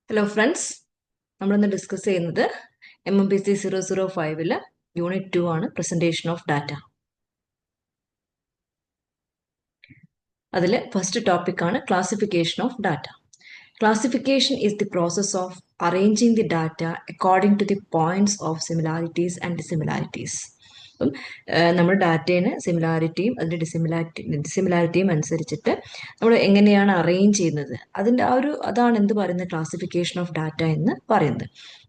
Hello friends, നമ്മളിന്ന് discuss ചെയ്യുന്നത് MMPC 005 unit 2 ആണ്, പ്രസന്റേഷൻ ഓഫ് ഡാറ്റ. അതിൽ ഫസ്റ്റ് ടോപ്പിക് ആണ് classification of data. Classification is the process of arranging the data according to the points of similarities and dissimilarities. അപ്പം നമ്മൾ ഡാറ്റേനെ സിമിലാരിറ്റിയും അതിൻ്റെ ഡിസിമിലാരിറ്റിയും അനുസരിച്ചിട്ട് നമ്മൾ എങ്ങനെയാണ് അറേഞ്ച് ചെയ്യുന്നത്, അതിൻ്റെ അതാണ് എന്ത് പറയുന്നത്, ക്ലാസിഫിക്കേഷൻ ഓഫ് ഡാറ്റ എന്ന് പറയുന്നത്.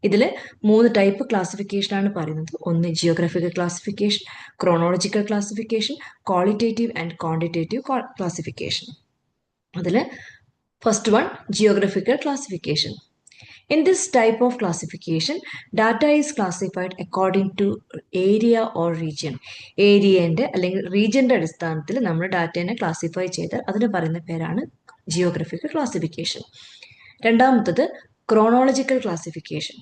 ഇതിൽ 3 ടൈപ്പ് ക്ലാസിഫിക്കേഷനാണ് പറയുന്നത്. ഒന്ന് geographical classification, chronological classification, qualitative and quantitative classification. അതിൽ first one, geographical classification. In this type of classification, data is classified according to area or region. ഏരിയൻ്റെ അല്ലെങ്കിൽ റീജിയൻ്റെ അടിസ്ഥാനത്തിൽ നമ്മൾ ഡാറ്റേനെ ക്ലാസിഫൈ ചെയ്താൽ അതിന് പറയുന്ന പേരാണ് ജിയോഗ്രഫിക്കൽ ക്ലാസിഫിക്കേഷൻ. രണ്ടാമത്തത് chronological classification.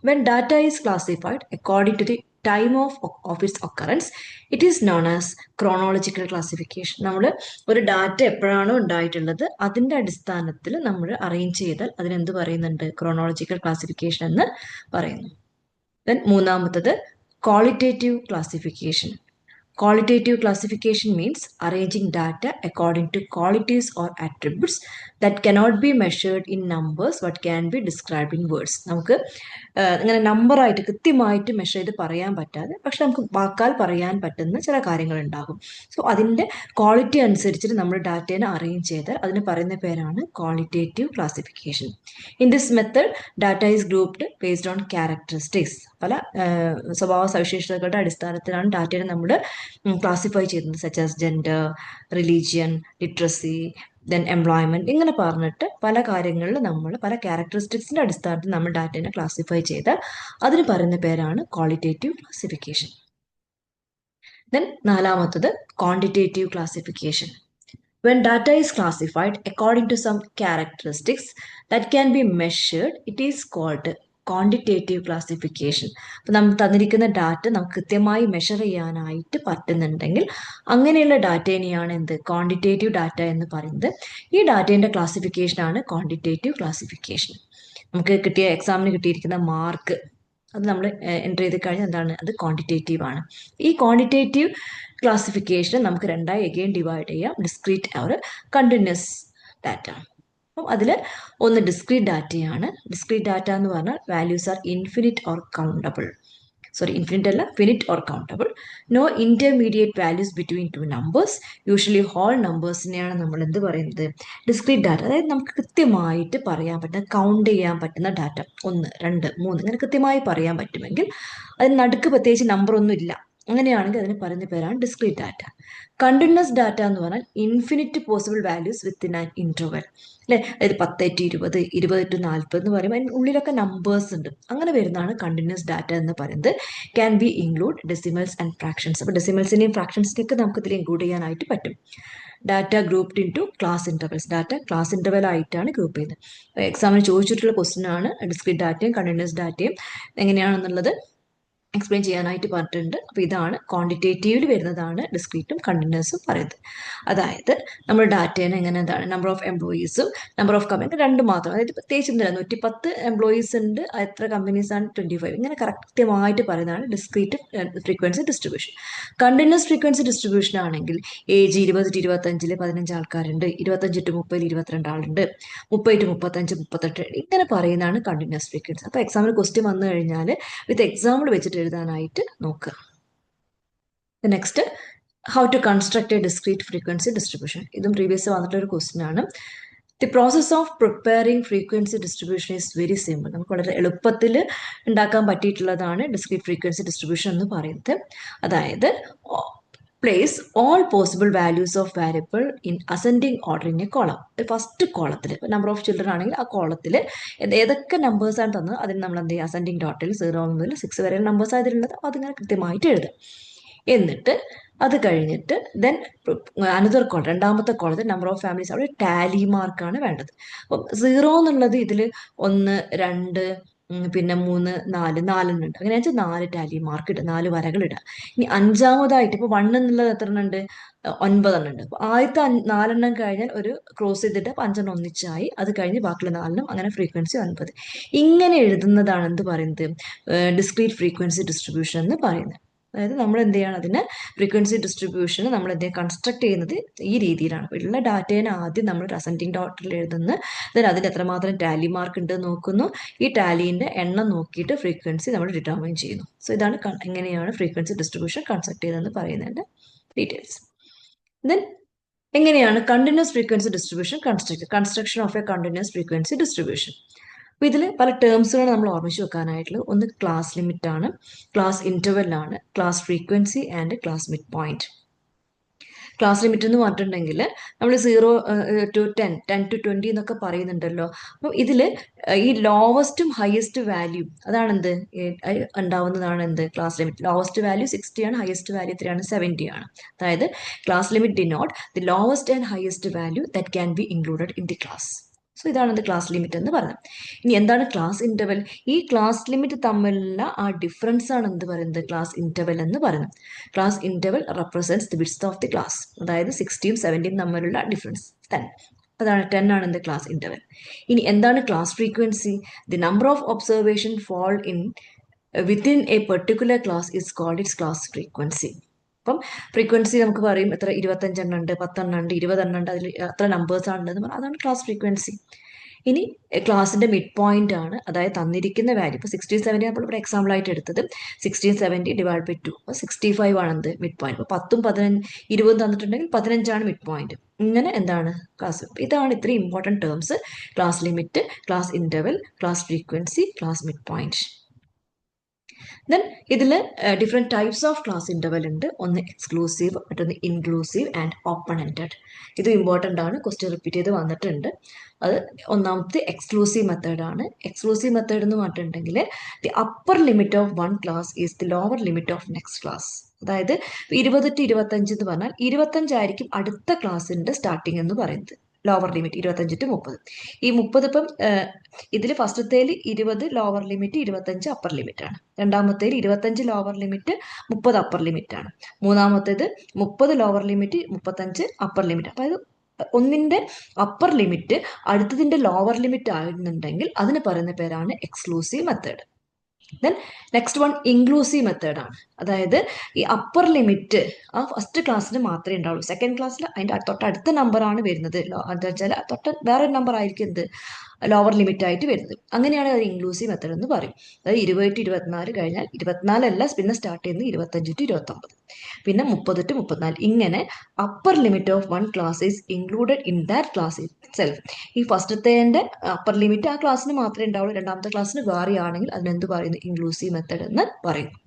When data is classified according to the time of its occurrence, it is known as chronological classification. നമ്മൾ ഒരു ഡാറ്റ എപ്പോഴാണോ ഉണ്ടായിട്ടുള്ളത് അതിൻ്റെ അടിസ്ഥാനത്തിൽ നമ്മൾ അറേഞ്ച് ചെയ്താൽ അതിനെന്ത് പറയുന്നുണ്ട്, ക്രോണോളജിക്കൽ ക്ലാസിഫിക്കേഷൻ എന്ന് പറയുന്നു. ദെൻ മൂന്നാമത്തത് qualitative classification. Qualitative classification means arranging data according to qualities or attributes that cannot be measured in numbers but can be described in words. നമുക്ക് ഇങ്ങനെ നമ്പറായിട്ട് കൃത്യമായിട്ട് മെഷർ ചെയ്ത് പറയാൻ പറ്റാതെ പക്ഷെ നമുക്ക് വാക്കാൽ പറയാൻ പറ്റുന്ന ചില കാര്യങ്ങൾ ഉണ്ടാകും. സോ അതിൻ്റെ ക്വാളിറ്റി അനുസരിച്ചിട്ട് നമ്മൾ ഡാറ്റേനെ അറേഞ്ച് ചെയ്താൽ അതിന് പറയുന്ന പേരാണ് qualitative classification. In this method data is grouped based on characteristics. പല സ്വഭാവ സവിശേഷതകളുടെ അടിസ്ഥാനത്തിലാണ് ഡാറ്റയെ നമ്മൾ ക്ലാസിഫൈ ചെയ്യുന്നത്, such as gender, religion, literacy, then employment, ഇങ്ങനെ പറഞ്ഞിട്ട് പല കാര്യങ്ങളിൽ നമ്മൾ പല ക്യാരക്ടറിസ്റ്റിക്സിന്റെ അടിസ്ഥാനത്തിൽ നമ്മൾ ഡാറ്റയെ ക്ലാസിഫൈ ചെയ്താൽ അതിന് പറയുന്ന പേരാണ് ക്വാളിറ്റേറ്റീവ് ക്ലാസിഫിക്കേഷൻ. ദെൻ നാലാമത്തത് quantitative classification. When data is classified according to some characteristics that can be measured, it is called quantitative classification. അപ്പം നമ്മൾ തന്നിരിക്കുന്ന ഡാറ്റ നമുക്ക് കൃത്യമായി മെഷർ ചെയ്യാനായിട്ട് പറ്റുന്നുണ്ടെങ്കിൽ അങ്ങനെയുള്ള ഡാറ്റേനെയാണ് എന്ത്, ക്വാണ്ടിറ്റേറ്റീവ് ഡാറ്റ എന്ന് പറയുന്നത്. ഈ ഡാറ്റേൻ്റെ ക്ലാസിഫിക്കേഷനാണ് ക്വാണ്ടിറ്റേറ്റീവ് ക്ലാസിഫിക്കേഷൻ. നമുക്ക് കിട്ടിയ എക്സാമിന് കിട്ടിയിരിക്കുന്ന മാർക്ക് അത് നമ്മൾ എൻ്റർ ചെയ്ത് കഴിഞ്ഞാൽ എന്താണ്, അത് ക്വാണ്ടിറ്റേറ്റീവ് ആണ്. ഈ ക്വാണ്ടിറ്റേറ്റീവ് ക്ലാസിഫിക്കേഷൻ നമുക്ക് രണ്ടായി എഗെയിൻ ഡിവൈഡ് ചെയ്യാം, ഡിസ്ക്രീറ്റ് ഓർ കണ്ടിന്യൂസ് ഡാറ്റ. അപ്പം അതിൽ ഒന്ന് ഡിസ്ക്രീറ്റ് ഡാറ്റയാണ്. ഡിസ്ക്രീറ്റ് ഡാറ്റ എന്ന് പറഞ്ഞാൽ values are infinite or countable. Infinite അല്ല, finite or countable. No intermediate values between two numbers. Usually whole നമ്പേഴ്സിനെയാണ് നമ്മൾ എന്ത് പറയുന്നത്, ഡിസ്ക്രീറ്റ് ഡാറ്റ. അതായത് നമുക്ക് കൃത്യമായിട്ട് പറയാൻ പറ്റുന്ന, കൗണ്ട് ചെയ്യാൻ പറ്റുന്ന ഡാറ്റ, 1, 2, 3 ഇങ്ങനെ കൃത്യമായി പറയാൻ പറ്റുമെങ്കിൽ അതിന് നടുക്ക് പ്രത്യേകിച്ച് നമ്പറൊന്നും ഇല്ല, അങ്ങനെയാണെങ്കിൽ അതിന് പറയുന്ന പേരാണ് ഡിസ്ക്രീറ്റ് ഡാറ്റ. കണ്ടിന്യൂസ് ഡാറ്റ എന്ന് പറഞ്ഞാൽ infinite possible values within an interval, അല്ലെ, അതായത് 10 to 20, 20 to 40 എന്ന് പറയുമ്പോൾ അതിന് ഉള്ളിലൊക്കെ നമ്പേഴ്സ് ഉണ്ട്. അങ്ങനെ വരുന്നതാണ് കണ്ടിന്യൂസ് ഡാറ്റ എന്ന് പറയുന്നത്. Can be include decimals and fractions. അപ്പോൾ ഡെസിമൽസിനെയും ഫ്രാക്ഷൻസിനെയൊക്കെ നമുക്ക് ഇതിൽ ഇൻക്ലൂഡ് ചെയ്യാനായിട്ട് പറ്റും. Data grouped into class intervals. Data class interval ആയിട്ടാണ് ഗ്രൂപ്പ് ചെയ്യുന്നത്. എക്സാമിന് ചോദിച്ചിട്ടുള്ള ക്വസ്റ്റ്യൻ ആണ് ഡിസ്ക്രീറ്റ് ഡാറ്റയും കണ്ടിന്യൂസ് ഡാറ്റയും എങ്ങനെയാണെന്നുള്ളത് എക്സ്പ്ലെയിൻ ചെയ്യാനായിട്ട് പറഞ്ഞിട്ടുണ്ട്. അപ്പോൾ ഇതാണ് ക്വാണ്ടിറ്റേറ്റീവിൽ വരുന്നതാണ് ഡിസ്ക്രീറ്റും കണ്ടിന്യൂസും പറയുന്നത്. അതായത് നമ്മൾ ഡാറ്റേനെ എങ്ങനെ, എന്താണ്, നമ്പർ ഓഫ് എംപ്ലോയീസും നമ്പർ ഓഫ് കമ്പനി രണ്ട് മാത്രം, അതായത് പ്രത്യേകിച്ച് എന്തിനാണ് 110 എംപ്ലോയീസ് ഉണ്ട്, എത്ര കമ്പനീസാണ് 25, ഇങ്ങനെ കൃത്യമായിട്ട് പറയുന്നതാണ് discrete frequency distribution. Continuous frequency distribution ആണെങ്കിൽ ഏജ് 20 to 25 15 ആൾക്കാരുണ്ട്, 25 to 30 22 ആളുണ്ട്, 30 to 35 38, ഇങ്ങനെ പറയുന്നതാണ് കണ്ടിന്യൂസ് ഫ്രീക്വൻസി. അപ്പോൾ എക്സാമിന് ക്വസ്റ്റ്യൻ വന്നു കഴിഞ്ഞാൽ വിത്ത് എക്സാമ്പിൾ വെച്ചിട്ട് എഴുതാനായിട്ട് നോക്കുക. Next, how to construct a discrete frequency distribution. ഇതും പ്രീവിയസ് വന്നിട്ടുള്ള ഒരു ക്വസ്റ്റ്യൻ ആണ്. The process of preparing frequency distribution is very simple. നമുക്ക് വളരെ എളുപ്പത്തിൽ ഉണ്ടാക്കാൻ പറ്റിയിട്ടുള്ളതാണ് ഡിസ്ക്രീറ്റ് ഫ്രീക്വൻസി ഡിസ്ട്രിബ്യൂഷൻ എന്ന് പറയുന്നത്. അതായത് place all possible values of variable in ascending order in a column. First കോളത്തിൽ നമ്പർ ഓഫ് ചിൽഡ്രൻ ആണെങ്കിൽ ആ കോളത്തിൽ ഏതൊക്കെ നമ്പേഴ്സ് ആണ് തന്നത് അതിന് നമ്മൾ എന്ത് ചെയ്യുക, അസെൻഡിങ് ടോട്ടൽ 0 മുതൽ 6 വരെ നമ്പേഴ്സ് ആയതിലുള്ളത് അതിങ്ങനെ കൃത്യമായിട്ട് എഴുതുക. എന്നിട്ട് അത് കഴിഞ്ഞിട്ട് ദെൻ അനദർ കോളം, രണ്ടാമത്തെ കോളത്തിൽ നമ്പർ ഓഫ് ഫാമിലീസ്, അവിടെ ടാലി മാർക്കാണ് വേണ്ടത്. അപ്പം 0 എന്നുള്ളത് ഇതിൽ 1, 2, പിന്നെ 3, 4, 4 ഉണ്ട്. അങ്ങനെ വെച്ചാൽ 4 ടാലി മാർക്ക് ഇടുക, 4 വരകൾ ഇടുക. ഇനി അഞ്ചാമതായിട്ട് ഇപ്പൊ 1 എന്നുള്ളത് എത്ര എണ്ണം ഉണ്ട്? 9 എണ്ണം ഉണ്ട്. അപ്പൊ ആദ്യത്തെ 4 കഴിഞ്ഞാൽ ഒരു ക്രോസ് ചെയ്തിട്ട് അപ്പൊ 5 ഒന്നിച്ചായി. അത് കഴിഞ്ഞ് ബാക്കിയുള്ള 4 അങ്ങനെ ഫ്രീക്വൻസി 9. ഇങ്ങനെ എഴുതുന്നതാണ് എന്ത് പറയുന്നത്? ഡിസ്ക്രീറ്റ് ഫ്രീക്വൻസി ഡിസ്ട്രിബ്യൂഷൻ എന്ന് പറയുന്നത്. അതായത് നമ്മൾ എന്ത് ചെയ്യണം, അതിന് ഫ്രീക്വൻസി ഡിസ്ട്രിബ്യൂഷൻ നമ്മൾ എന്ത് കൺസ്ട്രക്ട് ചെയ്യുന്നത് ഈ രീതിയിലാണ്. ഉള്ള ഡാറ്റേനെ ആദ്യം നമ്മൾ അസെൻഡിങ് ഓർഡറിൽ എഴുതുന്നു, അതിന് എത്രമാത്രം ടാലി മാർക്ക് ഉണ്ട് നോക്കുന്നു, ഈ ടാലീൻ്റെ എണ്ണം നോക്കിയിട്ട് ഫ്രീക്വൻസി നമ്മൾ ഡിറ്റർമൈൻ ചെയ്യുന്നു. സോ ഇതാണ് എങ്ങനെയാണ് ഫ്രീക്വൻസി ഡിസ്ട്രിബ്യൂഷൻ കൺസ്ട്രക്ട് ചെയ്തതെന്ന് പറയുന്നതിൻ്റെ ഡീറ്റെയിൽസ്. ദെൻ എങ്ങനെയാണ് continuous frequency distribution construction of A continuous frequency distribution. അപ്പോൾ ഇതിൽ പല ടേംസുകൾ നമ്മൾ ഓർമ്മിച്ച് വെക്കാനായിട്ടുള്ളത്, ഒന്ന് ക്ലാസ് ലിമിറ്റ് ആണ്, ക്ലാസ് ഇന്റർവെൽ ആണ്, class frequency and class mid point. Class limit എന്ന് പറഞ്ഞിട്ടുണ്ടെങ്കിൽ നമ്മൾ 0 to 10, 10 to 20 എന്നൊക്കെ പറയുന്നുണ്ടല്ലോ. അപ്പം ഇതിൽ ഈ ലോവസ്റ്റും ഹയസ്റ്റ് വാല്യൂ അതാണ് എന്ത് ഉണ്ടാവുന്നതാണ് എന്ത് ക്ലാസ് ലിമിറ്റ്. ലോവസ്റ്റ് വാല്യൂ 60 ആണ്, ഹയസ്റ്റ് വാല്യൂ എത്രയാണ്? 70 ആണ്. അതായത് class limit denote the lowest and highest value that can be included in the class. So ഇതാണ് എന്ത് ക്ലാസ് ലിമിറ്റ് എന്ന് പറയുന്നത്. ഇനി എന്താണ് ക്ലാസ് ഇന്റർവെൽ? ഈ ക്ലാസ് ലിമിറ്റ് തമ്മിലുള്ള ആ ഡിഫറൻസ് ആണ് എന്ത് പറയുന്നത്? ക്ലാസ് ഇന്റർവെൽ എന്ന് പറയുന്നത്. Class interval represents the width of the class. അതായത് 60ഉം 70ഉം തമ്മിലുള്ള ഡിഫറൻസ് 10. അതാണ് 10 ആണ് എന്ത് ക്ലാസ് ഇന്റർവെൽ. ഇനി എന്താണ് class frequency? The number of observation fall in within a particular class is called its class frequency. അപ്പം ഫ്രീക്വൻസി നമുക്ക് പറയും എത്ര, 25 എണ്ണം ഉണ്ട്, 10 എണ്ണം ഉണ്ട്, 20 എണ്ണം ഉണ്ട്, അതിൽ എത്ര നമ്പേഴ്സ് ആണുള്ളത്, അതാണ് ക്ലാസ് ഫ്രീക്വൻസി. ഇനി ക്ലാസിന്റെ മിഡ് പോയിന്റ് ആണ്, അതായത് തന്നിരിക്കുന്ന വാല്യൂ. ഇപ്പോൾ 16, 70 നമ്മൾ ഇവിടെ എക്സാമ്പിൾ ആയിട്ട് എടുത്തത് 16, 70 ഡിവൈഡ് ബൈ 2, അപ്പോൾ 65 ആണ് എന്ത് മിഡ് പോയിന്റ്. അപ്പോൾ 10ഉം 15, 20 തന്നിട്ടുണ്ടെങ്കിൽ 15 മിഡ് പോയിന്റ്. ഇങ്ങനെ എന്താണ് ക്ലാസ്. ഇതാണ് ഇത്രയും important terms: class limit, class interval, class frequency, class mid point. Then ഇതിൽ different types of class interval ഉണ്ട്. ഒന്ന് എക്സ്ക്ലൂസീവ്, മറ്റൊന്ന് ഇൻക്ലൂസീവ് ആൻഡ് ഓപ്പൺ എൻഡഡ്. ഇത് ഇമ്പോർട്ടൻ്റ് ആണ്, ക്വസ്റ്റ്യൻ റിപ്പീറ്റ് ചെയ്ത് വന്നിട്ടുണ്ട്. അത് ഒന്നാമത്തെ എക്സ്ക്ലൂസീവ് മെത്തേഡ് ആണ്. എക്സ്ക്ലൂസീവ് മെത്തേഡ് എന്ന് പറഞ്ഞിട്ടുണ്ടെങ്കിൽ the upper limit of one class is the lower limit of next class. അതായത് 20 to 25 എന്ന് പറഞ്ഞാൽ 25 ആയിരിക്കും അടുത്ത ക്ലാസ്സിന്റെ സ്റ്റാർട്ടിങ് എന്ന് പറയുന്നത്. Lower limit 25 to 30. ഈ 30 ഇപ്പം ഇതിൽ ഫസ്റ്റത്തേൽ 20 ലോവർ ലിമിറ്റ്, 25 അപ്പർ ലിമിറ്റ് ആണ്. രണ്ടാമത്തേൽ 25 ലോവർ ലിമിറ്റ്, 30 അപ്പർ ലിമിറ്റ് ആണ്. മൂന്നാമത്തേത് 30 ലോവർ ലിമിറ്റ്, 35 അപ്പർ ലിമിറ്റ്. അപ്പൊ അത് ഒന്നിന്റെ അപ്പർ ലിമിറ്റ് അടുത്തതിന്റെ ലോവർ ലിമിറ്റ് ആയിരുന്നുണ്ടെങ്കിൽ അതിന് പറയുന്ന പേരാണ് exclusive method. Then next one inclusive method ആണ്. അതായത് ഈ അപ്പർ ലിമിറ്റ് ആ ഫസ്റ്റ് ക്ലാസ്സിന് മാത്രമേ ഉണ്ടാവുള്ളൂ. സെക്കൻഡ് ക്ലാസ്സിൽ അതിൻ്റെ തൊട്ടടുത്ത നമ്പറാണ് വരുന്നത്. എന്താ വെച്ചാൽ വേറൊരു നമ്പർ ആയിരിക്കും എന്ത് ലോവർ ലിമിറ്റ് ആയിട്ട് വരുന്നത്. അങ്ങനെയാണ് അത് ഇൻക്ലൂസീവ് മെത്തേഡ് എന്ന് പറയും. അതായത് 20 to 24 കഴിഞ്ഞാൽ 24 അല്ല പിന്നെ സ്റ്റാർട്ട് ചെയ്യുന്നത് 25 to 29, പിന്നെ 30 to 34. ഇങ്ങനെ upper limit of one class is included in that class self. ഈ ഫസ്റ്റത്തേൻ്റെ അപ്പർ ലിമിറ്റ് ആ ക്ലാസ്സിന് മാത്രമേ ഉണ്ടാവുള്ളൂ. രണ്ടാമത്തെ ക്ലാസ്സിന് വേറെ ആണെങ്കിൽ അതിനെന്ത് പറയുന്നു? ഇൻക്ലൂസീവ് മെത്തേഡ് എന്ന് പറയുന്നു.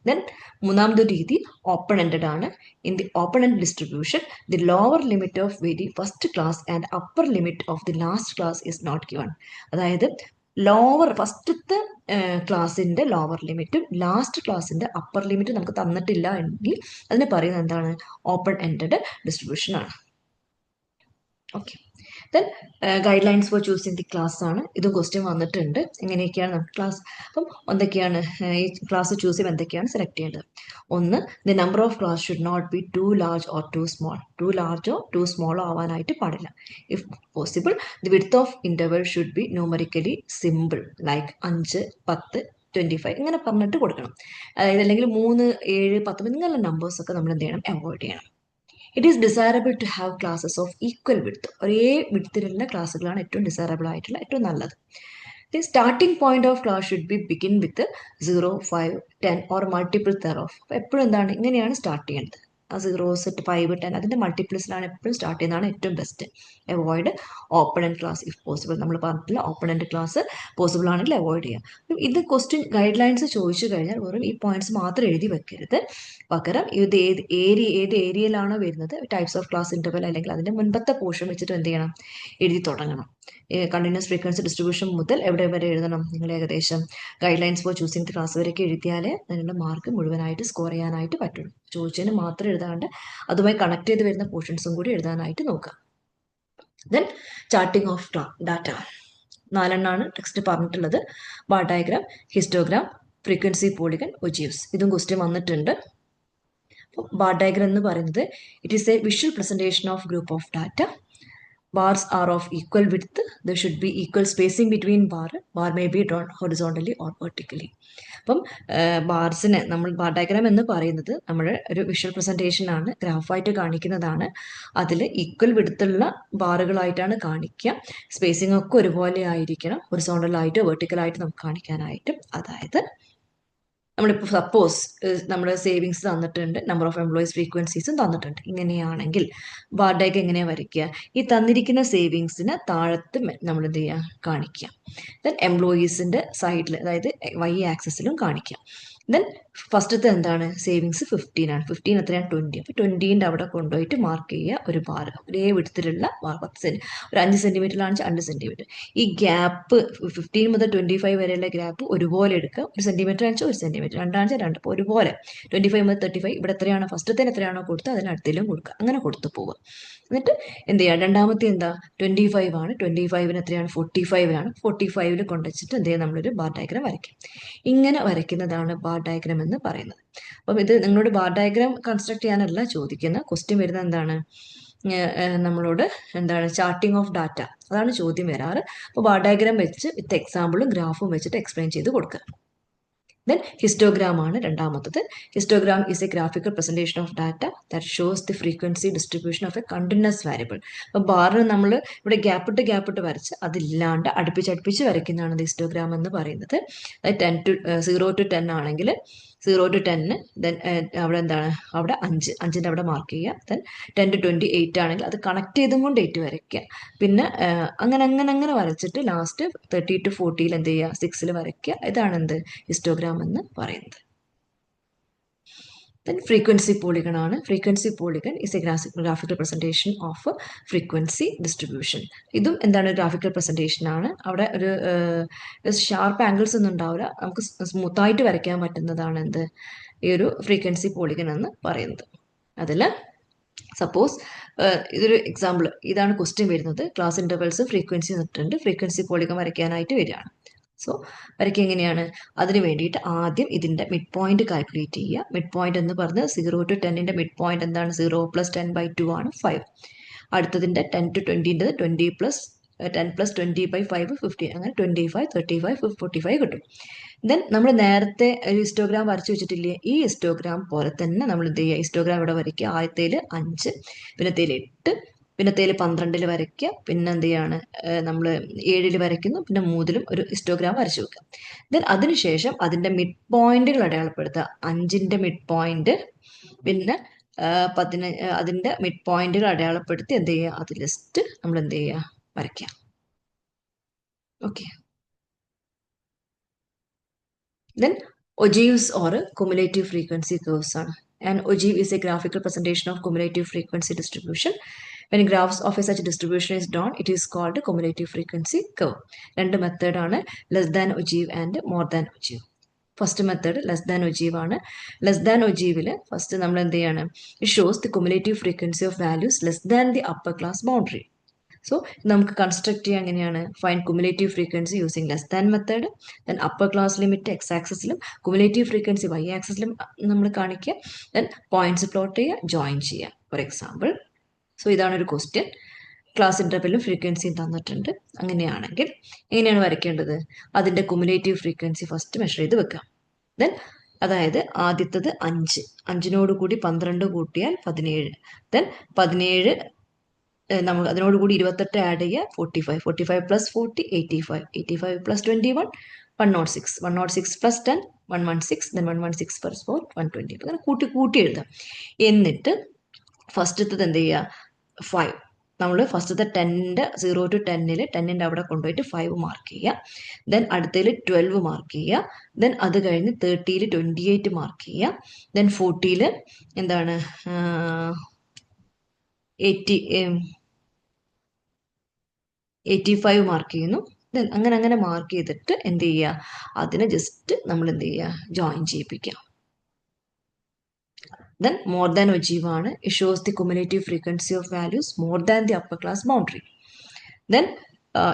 ദെൻ മൂന്നാമത്തെ രീതി ഓപ്പൺ എൻഡഡ് ആണ്. In the open end distribution the lower limit of very first class and upper limit of the last class is not given. അതായത് ലോവർ ഫസ്റ്റത്തെ ക്ലാസ്സിന്റെ ലോവർ ലിമിറ്റും ലാസ്റ്റ് ക്ലാസ്സിന്റെ അപ്പർ ലിമിറ്റും നമുക്ക് തന്നിട്ടില്ല എങ്കിൽ അതിന് പറയുന്നത് എന്താണ്? ഓപ്പൺ എൻഡഡ് ഡിസ്ട്രിബ്യൂഷൻ ആണ്. Okay. Then guide lines four choosing the class ആണ്. ഇതും ക്വസ്റ്റ്യൻ വന്നിട്ടുണ്ട്. എങ്ങനെയൊക്കെയാണ് നമുക്ക് ക്ലാസ്, അപ്പം എന്തൊക്കെയാണ് ഈ ക്ലാസ് ചൂസ് ചെയ്യുമ്പോൾ എന്തൊക്കെയാണ് സെലക്ട് ചെയ്യേണ്ടത്? ഒന്ന്, the number of class should not be too large or too small. Too ലാർജോ ടു സ്മോളോ ആവാനായിട്ട് പാടില്ല. If possible the width of interval should be numerically simple, like 5, 10, 25 ഇങ്ങനെ പറഞ്ഞിട്ട് കൊടുക്കണം. അതായത് അല്ലെങ്കിൽ 3, 7, 10 ഇങ്ങനെയുള്ള നമ്പേഴ്സ് ഒക്കെ നമ്മൾ എന്ത് ചെയ്യണം? അവോയ്ഡ് ചെയ്യണം. It is desirable to have classes of equal width. ഒരേ വിഡ്ത്തിലുള്ള ക്ലാസ്സുകളാണ് ഏറ്റവും ഡിസൈറബിൾ ആയിട്ടുള്ള, ഏറ്റവും നല്ലത്. The starting point of class should be begin with 0, 5, 10 or multiple thereof. അപ്പോൾ എപ്പോഴും എന്താണ് ഇങ്ങനെയാണ് സ്റ്റാർട്ട് ചെയ്യേണ്ടത്. ആ 0s, 5, 10 അതിൻ്റെ മൾട്ടിപ്പിൾസിലാണ് എപ്പോഴും സ്റ്റാർട്ട് ചെയ്യുന്നതാണ് ഏറ്റവും best. Avoid open end class if possible. നമ്മൾ പറഞ്ഞിട്ടില്ല, ഓപ്പൺ എൻഡ് ക്ലാസ് പോസിബിൾ ആണെങ്കിൽ അവോയ്ഡ് ചെയ്യാം. ഇത് ക്വസ്റ്റ്യൻ ഗൈഡ് ലൈൻസ് ചോദിച്ചു കഴിഞ്ഞാൽ വെറും ഈ പോയിന്റ്സ് മാത്രം എഴുതി വെക്കരുത്. പകരം ഇത് ഏത് ഏരിയയിലാണോ വരുന്നത്, ടൈപ്സ് ഓഫ് ക്ലാസ് ഇന്റർവെൽ അല്ലെങ്കിൽ അതിന്റെ മുൻപത്തെ പോർഷൻ വെച്ചിട്ട് എന്ത് ചെയ്യണം? എഴുതി തുടങ്ങണം. കണ്ടിന്യൂസ് ഫ്രീക്വൻസി ഡിസ്ട്രിബ്യൂഷൻ മുതൽ എവിടെ വരെ എഴുതണം? നിങ്ങൾ ഏകദേശം guide lines four choosing the class വരെയൊക്കെ എഴുതിയാലേ നിങ്ങളുടെ മാർക്ക് മുഴുവനായിട്ട് സ്കോർ ചെയ്യാനായിട്ട് പറ്റുള്ളൂ. ചോദിച്ചതിന് മാത്രം എഴുതാണ്ട് അതുമായി കണക്ട് ചെയ്ത് വരുന്ന പോർഷൻസും കൂടി എഴുതാനായിട്ട് നോക്കുക. Then charting of data. നാലെണ്ണാണ് ടെക്സ്റ്റ് പറഞ്ഞിട്ടുള്ളത്. Bar diagram, histogram, frequency polygon, ogives. ഇതും ക്വസ്റ്റ്യൻ വന്നിട്ടുണ്ട്. ബാർ ഡയഗ്രാം എന്ന് പറയുന്നത് it is a visual presentation of group of data. Bars are of equal width. There should be equal spacing between bar. Bar may be drawn horizontally or vertically. അപ്പം ബാർസിനെ നമ്മൾ bar diagram എന്ന് പറയുന്നത് നമ്മുടെ ഒരു visual presentation ആണ്, ഗ്രാഫായിട്ട് കാണിക്കുന്നതാണ്. അതിൽ equal വിടുത്തുള്ള ബാറുകളായിട്ടാണ് കാണിക്കുക. സ്പേസിംഗ് ഒക്കെ ഒരുപോലെ ആയിരിക്കണം, ഹൊറിസോണ്ടലായിട്ട് വെർട്ടിക്കലായിട്ട് നമുക്ക് കാണിക്കാനായിട്ടും. അതായത് നമ്മളിപ്പോൾ സപ്പോസ് നമ്മുടെ സേവിങ്സ് തന്നിട്ടുണ്ട്, നമ്പർ ഓഫ് എംപ്ലോയീസ് ഫ്രീക്വൻസീസും തന്നിട്ടുണ്ട്. ഇങ്ങനെയാണെങ്കിൽ ബാർ ഡയഗ്രാം എങ്ങനെയാണ് വരയ്ക്കുക? ഈ തന്നിരിക്കുന്ന സേവിങ്സിന് താഴത്ത് നമ്മൾ എന്ത് ചെയ്യുക? കാണിക്കുക. ദെൻ എംപ്ലോയീസിൻ്റെ സൈഡിൽ, അതായത് വൈ ആക്സിസിലും കാണിക്കുക. ദെൻ ഫസ്റ്റത്തെ എന്താണ്? സേവിങ്സ് 15 ആണ്. 15 എത്രയാണ്? 20. അപ്പോൾ 20ൻ്റെ അവിടെ കൊണ്ടുപോയിട്ട് മാർക്ക് ചെയ്യുക ഒരു ബാർ, ഒരേ വിധത്തിലുള്ള ബാർ. 10 ഒരു 5 സെൻറ്റിമീറ്ററിലാണെന്ന് 5 സെൻറ്റിമീറ്റർ. ഈ ഗ്യാപ്പ് 15 മുതൽ 25 വരെയുള്ള ഗ്യാപ്പ് ഒരുപോലെ എടുക്കുക. 1 സെൻറ്റിമീറ്റർ ആണെന്ന് 1 സെൻറ്റിമീറ്റർ, 2 ആണെന്ന് 2. അപ്പോൾ ഒരുപോലെ 25 മുതൽ 35 ഇവിടെ എത്രയാണോ ഫസ്റ്റത്തേന് എത്രയാണോ കൊടുക്കുക അതിനടുത്തേലും കൊടുക്കുക. അങ്ങനെ കൊടുത്തു പോവുക. എന്നിട്ട് എന്ത് ചെയ്യുക? രണ്ടാമത്തെ എന്താ? 25 ആണ്. 25ന് എത്രയാണ്? 45 ആണ്. 45ൽ കൊണ്ടുവച്ചിട്ട് എന്ത് ചെയ്യുക? നമ്മളൊരു ബാർ ഡയഗ്രാം വരയ്ക്കും. ഇങ്ങനെ വരയ്ക്കുന്നതാണ് ബാർ ഡയഗ്രാം എന്ന് പറയുന്നത്. അപ്പം ഇത് നിങ്ങളോട് ബാർ ഡയഗ്രാം കൺസ്ട്രക്ട് ചെയ്യാനല്ല ചോദിക്കുന്നത്. ക്വസ്റ്റ്യൻ വരുന്നത് എന്താണ്? നമ്മളോട് എന്താണ്? ചാർട്ടിങ് ഓഫ് ഡാറ്റ, അതാണ് ചോദ്യം വരാറ്. അപ്പോൾ ബാർ ഡയഗ്രാം വെച്ച് വിത്ത് എക്സാമ്പിളും ഗ്രാഫും വെച്ചിട്ട് എക്സ്പ്ലെയിൻ ചെയ്ത് കൊടുക്കുക. Then histogram ആണ് രണ്ടാമത്തത്. Histogram is a graphical presentation of data that shows the frequency distribution of a continuous variable. അപ്പോൾ ബാറിന് നമ്മൾ ഇവിടെ ഗ്യാപ്പിട്ട് വരച്ച് അതില്ലാണ്ട് അടുപ്പിച്ച് വരയ്ക്കുന്നതാണ് ഹിസ്റ്റോഗ്രാം എന്ന് പറയുന്നത്. 0 to 10 ആണെങ്കിൽ 0 to 10 ദെൻ അവിടെ എന്താണ്? അവിടെ 5ൻ്റെ അവിടെ മാർക്ക് ചെയ്യുക. ദെൻ 10 to 28 ആണെങ്കിൽ അത് കണക്ട് ചെയ്തും കൊണ്ട് 8 വരയ്ക്കുക. പിന്നെ അങ്ങനെ വരച്ചിട്ട് ലാസ്റ്റ് 30 to 40 എന്ത് ചെയ്യുക? 6ൽ വരയ്ക്കുക. ഇതാണ് എന്ത്? ഹിസ്റ്റോഗ്രാം എന്ന് പറയുന്നത്. Then frequency polygon ആണ്. Frequency polygon is a graphical presentation of frequency distribution. ഇതും എന്താണ്? ഗ്രാഫിക്കൽ പ്രസന്റേഷൻ ആണ്. അവിടെ ഒരു ഷാർപ്പ് ആംഗിൾസ് ഒന്നും ഉണ്ടാവില്ല, നമുക്ക് സ്മൂത്തായിട്ട് വരയ്ക്കാൻ പറ്റുന്നതാണ് എന്ത്? ഈ ഒരു ഫ്രീക്വൻസി പോളിഗൺ എന്ന് പറയുന്നത്. അതിൽ സപ്പോസ് ഇതൊരു എക്സാമ്പിൾ, ഇതാണ് ക്വസ്റ്റ്യൻ വരുന്നത്. ക്ലാസ് ഇന്റർവെൽസ് ഫ്രീക്വൻസി തന്നിട്ടുണ്ട്, ഫ്രീക്വൻസി പോളിഗൺ വരയ്ക്കാനായിട്ട് വരികയാണ്. സോ വരയ്ക്കുക എങ്ങനെയാണ്? അതിന് വേണ്ടിയിട്ട് ആദ്യം ഇതിൻ്റെ മിഡ് പോയിന്റ് കാൽക്കുലേറ്റ് ചെയ്യുക. മിഡ് പോയിന്റ് എന്ന് പറഞ്ഞ് 0 to 10ൻ്റെ മിഡ് പോയിന്റ് എന്താണ്? 0 + 10/2 ആണ് 5. അടുത്തതിൻ്റെ 10 to 20ൻ്റെ 20 + 10 + 20/5 15. അങ്ങനെ 25, 35, 45 കിട്ടും. ദെൻ നമ്മൾ നേരത്തെ ഒരു ഹിസ്റ്റോഗ്രാം വരച്ച് വെച്ചിട്ടില്ലേ? ഈ ഹിസ്റ്റോഗ്രാം പോലെ തന്നെ നമ്മൾ എന്ത് ചെയ്യുക? ഹിസ്റ്റോഗ്രാം ഇവിടെ വരയ്ക്കുക. ആദ്യത്തേൽ 5, പിന്നത്തേൽ 8, പിന്നത്തേൽ 12ൽ വരയ്ക്കുക. പിന്നെ എന്ത് ചെയ്യാണ്? നമ്മൾ 7ൽ വരയ്ക്കുന്നു. പിന്നെ 3ലും ഒരു ഹിസ്റ്റോഗ്രാം വരച്ചു വെക്കുക. ദെൻ അതിനുശേഷം അതിൻ്റെ മിഡ് പോയിന്റുകൾ അടയാളപ്പെടുത്തുക. 5ൻ്റെ മിഡ് പോയിന്റ്, പിന്നെ അതിൻ്റെ മിഡ് പോയിന്റുകൾ അടയാളപ്പെടുത്തി എന്ത് ചെയ്യുക? അത് ലിസ്റ്റ് നമ്മൾ എന്ത് ചെയ്യുക? വരയ്ക്കുക. Okay. Then ogives or cumulative frequency curves ആണ്. An ogive is a graphical presentation of cumulative frequency distribution. When graphs of such distribution is drawn, it is called cumulative frequency curve. രണ്ട് method ആണ്, less than ogive and more than ogive. First method less than ogive ആണ്. Less than ogiveൽ first നമ്മൾ എന്ത് ചെയ്യാണ്? It shows the cumulative frequency of values less than the upper class boundary. So നമുക്ക് construct ചെയ്യാൻ എങ്ങനെയാണ്? Find cumulative frequency using less than method. Then upper class limit X ആക്സിസിലും cumulative frequency Y ആക്സിസിലും നമ്മൾ കാണിക്കുക. ദെൻ പോയിന്റ്സ് പ്ലോട്ട് ചെയ്യുക, join ചെയ്യുക. For example, so ഇതാണ് ഒരു ക്വസ്റ്റ്യൻ. ക്ലാസ് ഇന്റർവെല്ലും ഫ്രീക്വൻസിയും തന്നിട്ടുണ്ട്. അങ്ങനെയാണെങ്കിൽ എങ്ങനെയാണ് വരയ്ക്കേണ്ടത്? അതിൻ്റെ കുമുലേറ്റീവ് ഫ്രീക്വൻസി ഫസ്റ്റ് മെഷർ ചെയ്ത് വെക്കുക. ദെൻ അതായത് ആദ്യത്തത് 5, 5നോട് കൂടി 12 കൂട്ടിയാൽ 17. ദെൻ 17 നമുക്ക് അതിനോട് കൂടി 28 ആഡ് ചെയ്യുക, 45, 45 + 40 85, 85 + 21 106, 106 + 10 116, then 116 + 4 120. അങ്ങനെ കൂട്ടി എഴുതാം. എന്നിട്ട് ഫസ്റ്റത്തത് എന്ത് ചെയ്യുക? 5. നമ്മൾ ഫസ്റ്റത്തെ 10ൻ്റെ 0 to 10ൽ 10ൻ്റെ അവിടെ കൊണ്ടുപോയിട്ട് 5 മാർക്ക് ചെയ്യുക. ദെൻ അടുത്തതിൽ 12 മാർക്ക് ചെയ്യുക. ദെൻ അത് കഴിഞ്ഞ് 30ൽ 28 മാർക്ക് ചെയ്യുക. ദെൻ 40ൽ എന്താണ്? 85 മാർക്ക് ചെയ്യുന്നു. ദെൻ അങ്ങനെ മാർക്ക് ചെയ്തിട്ട് എന്ത് ചെയ്യുക? അതിനെ ജസ്റ്റ് നമ്മൾ എന്ത് ചെയ്യുക? ജോയിൻ ചെയ്യിപ്പിക്കുക. ദെൻ മോർ ദാൻ ogive ആണ്. It shows the cumulative frequency of values more than the upper class boundary. Then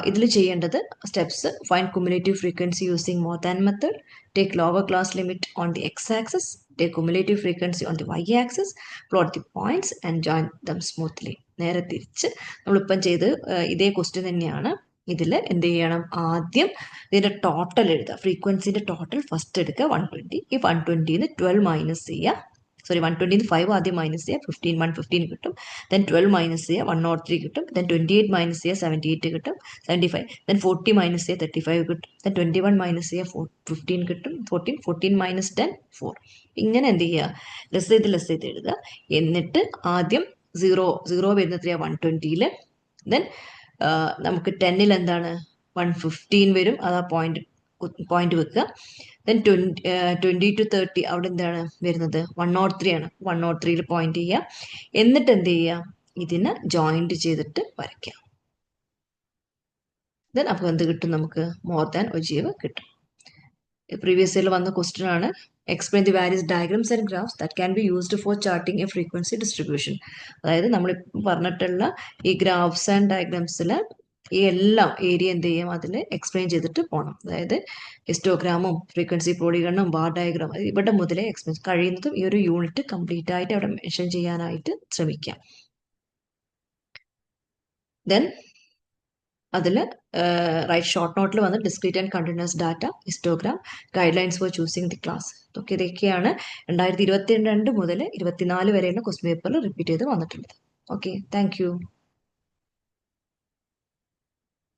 ഇതിൽ ചെയ്യേണ്ടത് steps find cumulative frequency using more than method, take lower class limit on the x-axis, take cumulative frequency on the y-axis, plot the points and join them smoothly. നേരെ തിരിച്ച് നമ്മളിപ്പം ചെയ്ത് ഇതേ question തന്നെയാണ്. ഇതിൽ എന്ത് ചെയ്യണം, ആദ്യം ഇതിൻ്റെ ടോട്ടൽ എഴുതുക, ഫ്രീക്വൻസിൻ്റെ ടോട്ടൽ ഫസ്റ്റ് എടുക്കുക 120. ഈ 120ന്ന് 12 മൈനസ് ചെയ്യുക, 120ന്ന് 5 ആദ്യം മൈനസ് ചെയ്യുക, 115 കിട്ടും. ദെൻ 12 മൈനസ് ചെയ്യുക, 103 കിട്ടും. ദെൻ 28 മൈനസ് ചെയ്യുക, 78 കിട്ടും, 75. ദെൻ 40 മൈനസ് ചെയ്യുക, 35 കിട്ടും. ദെൻ 21 മൈനസ് ചെയ്യുക, 15 കിട്ടും, 14 മൈനസ് 10 4. ഇങ്ങനെ എന്ത് ചെയ്യുക, ലെസ് ചെയ്ത് എഴുതുക. എന്നിട്ട് ആദ്യം സീറോ വരുന്ന എത്രയാണ്, 120ൽ. ദെൻ നമുക്ക് 10ൽ എന്താണ് 115 വരും, അത് ആ പോയിന്റ് വെക്കുക. ദെൻ 20 to 30 അവിടെ എന്താണ് വരുന്നത്, 103 ആണ്. 103ൽ പോയിന്റ് ചെയ്യുക. എന്നിട്ട് എന്ത് ചെയ്യുക, ഇതിന് ജോയിന്റ് ചെയ്തിട്ട് വരയ്ക്കുക. ദെൻ അപ്പോൾ എന്ത് കിട്ടും, നമുക്ക് മോർ ദാൻ ഒജീവ് കിട്ടും. പ്രീവിയസ് ഇയറിൽ വന്ന ക്വസ്റ്റ്യൻ ആണ്. Explain the various diagrams and graphs that can be used for charting a frequency distribution. അതായത് നമ്മളിപ്പോൾ പറഞ്ഞിട്ടുള്ള ഈ ഗ്രാഫ്സ് ആൻഡ് ഡയഗ്രാംസിൽ ഈ എല്ലാം ഏരിയ എന്ത് ചെയ്യും, അതിൽ എക്സ്പ്ലെയിൻ ചെയ്തിട്ട് പോകണം. അതായത് ഹിസ്റ്റോഗ്രാമും ഫ്രീക്വൻസി പോളിഗണും ബാർ ഡയഗ്രാം ഇവിടെ മുതലേ എക്സ്പ്ലെയിൻ കഴിയുന്നതും ഈ ഒരു യൂണിറ്റ് കംപ്ലീറ്റ് ആയിട്ട് അവിടെ മെൻഷൻ ചെയ്യാനായിട്ട് ശ്രമിക്കാം. ദെൻ അതിൽ റൈറ്റ് ഷോർട്ട് നോട്ടിൽ വന്ന് discrete and continuous data, histogram, guide lines four choosing the class. ഇതൊക്കെയാണ് 2022 മുതൽ 24 വരെയുള്ള ക്വസ്റ്റ്യൻ പേപ്പറിൽ റിപ്പീറ്റ് ചെയ്ത് വന്നിട്ടുള്ളത്. Okay, thank you.